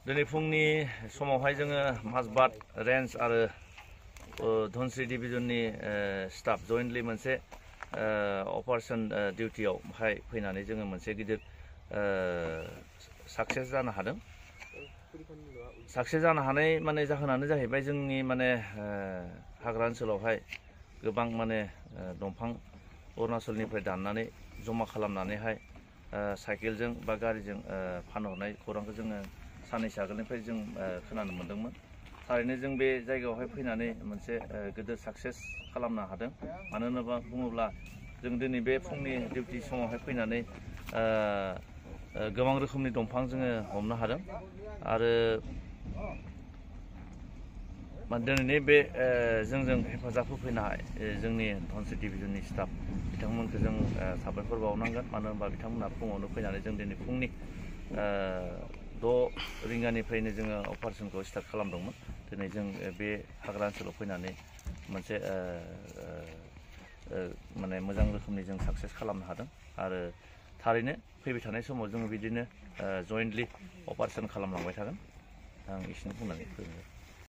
दिनै फुंनि समावहाय जोङो माजबाद रेन्ज आरो धनस्री डिभिजननि स्टाफ जयेन्टलि मोनसे अपारेशन डिउटियावहाय फैनानै जोङो मोनसे गिदिर साक्सेस जानो हादों। साक्सेस जानो हानाय माने जाहोनानो जाहैबाय जोंनि माने हाग्रा ओनसोलावहाय गोबां माने दंफां अरुणाचलनिफ्राय दाननानै जमा खालामनानैहाय साइकेलजों बा गारिजों फानहरनाय खौरांखौ जोङो साननैसो आगोलनिफ्राय जों खोनानो मोन्दोंमोन। थारैनो जों बे जायगायावहाय फैनानै मोनसे गिदिर साक्सेस खालामनो हादों। मानो होनोबा बुङोब्ला जों दिनै बे फुंनि डिउटि समावहाय फैनानै गोबां रोखोमनि दंफां जोङो हमनो हादों आरो दिनैनि बे जोंजों हेफाजाब होफैनाय जोंनि धनस्री डिभिजननि स्टाफ बिथांमोनखौ जों साबायखर बावनांगोन। मानो होनबा बिथांमोनहा फुङावनो फैनानै जों दिनै फुंनि 6 रिंगानिफ्रायनो जोङो अपारेशनखौ स्टार्ट खालामदोंमोन। दिनै जों बे हाग्रा ओनसोलाव फैनानै मोनसे माने मोजां रोखोमनि जों साक्सेस खालामनो हादों आरो थारैनो फैबाय थानाय समाव जोङो बिदिनो जयेन्टलि अपारेशन खालामलांबाय थागोन। आं एसेनो बुंनानै फोजोबबाय।